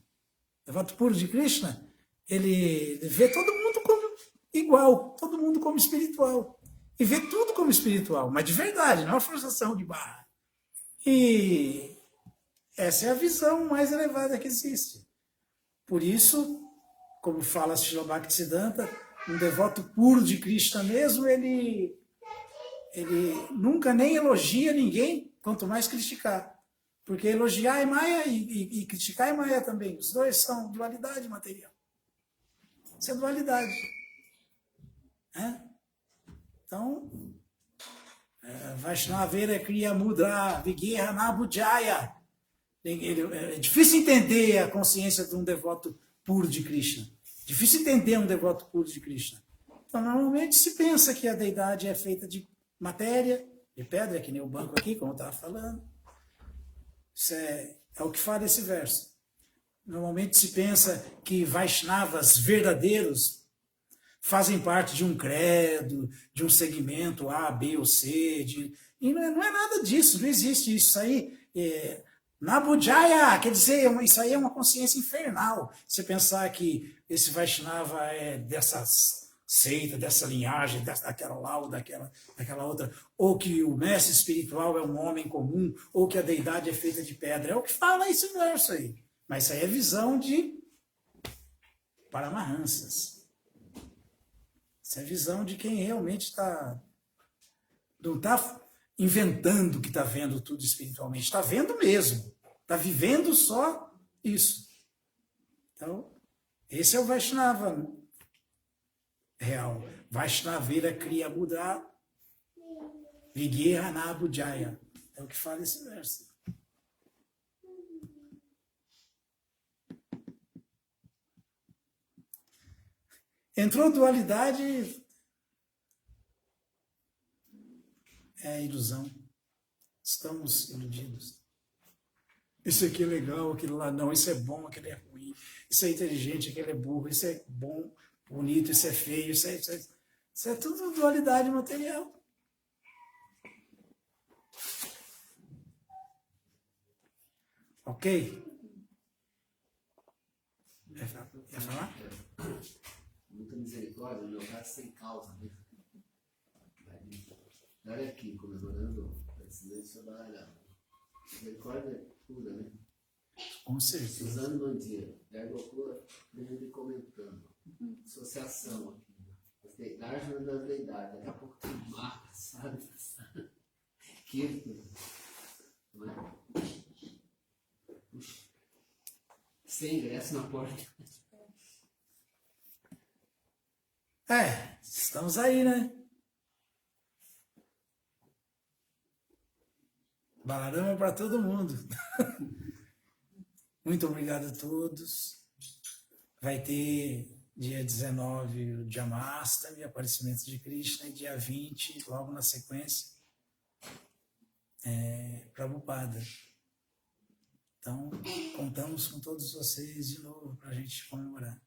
Speaker 1: O devoto puro de Krishna, ele vê todo mundo como igual, todo mundo como espiritual. E vê tudo como espiritual, mas de verdade, não é uma forçação de barra. E essa é a visão mais elevada que existe. Por isso, como fala Srila Bhaktisiddhanta, um devoto puro de Krishna mesmo, ele nunca nem elogia ninguém, quanto mais criticar. Porque elogiar é Maya e criticar é Maya também. Os dois são dualidade material. Isso é dualidade. Então, Vaishnavera Kriya Mudra Vigeha Nabhujaya. É difícil entender a consciência de um devoto puro de Krishna. Difícil entender um devoto puro de Krishna. Então, normalmente se pensa que a deidade é feita de matéria, de pedra, que nem o banco aqui, como eu estava falando. Isso é o que fala esse verso. Normalmente se pensa que Vaishnavas verdadeiros fazem parte de um credo, de um segmento A, B ou C. E não é nada disso, não existe isso. Isso aí Nabhujaya, quer dizer, isso aí é uma consciência infernal. Você pensar que esse Vaishnava é dessa seita, dessa linhagem, daquela lá ou daquela outra, ou que o mestre espiritual é um homem comum, ou que a deidade é feita de pedra. É o que fala esse verso aí. Mas isso aí é visão de Paramahansas. Isso é visão de quem realmente não está inventando que está vendo tudo espiritualmente. Está vendo mesmo. Está vivendo só isso. Então, esse é o Vaishnava real. Vaishnavera Kriya Mudra Vigeha Nabhujaya. É o que fala esse verso. Entrou dualidade, é ilusão. Estamos iludidos. Isso aqui é legal, aquilo lá não, isso é bom, aquilo é ruim, isso é inteligente, aquilo é burro, isso é bom, bonito, isso é feio, isso é tudo dualidade material. Ok? Quer falar?
Speaker 4: Muita misericórdia, no meu caso, sem causa, né? Olha aqui, comemorando o silêncio da misericórdia pura, né?
Speaker 1: Com certeza.
Speaker 4: Suzano Mandia, Ergocura, lendo e comentando. Associação aqui. Árvore das deidades, daqui a pouco tem marca, sabe? Que. Não é? Puxa. Sem ingresso na porta.
Speaker 1: Estamos aí, né? Balarama para todo mundo. Muito obrigado a todos. Vai ter dia 19 o Jamastami, Aparecimento de Krishna, e dia 20, logo na sequência, Prabhupada. Então, contamos com todos vocês de novo para a gente comemorar.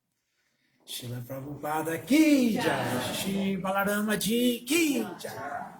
Speaker 1: Shila Prabhupada Ki Jai, Shri Balarama Ji Ki Jai.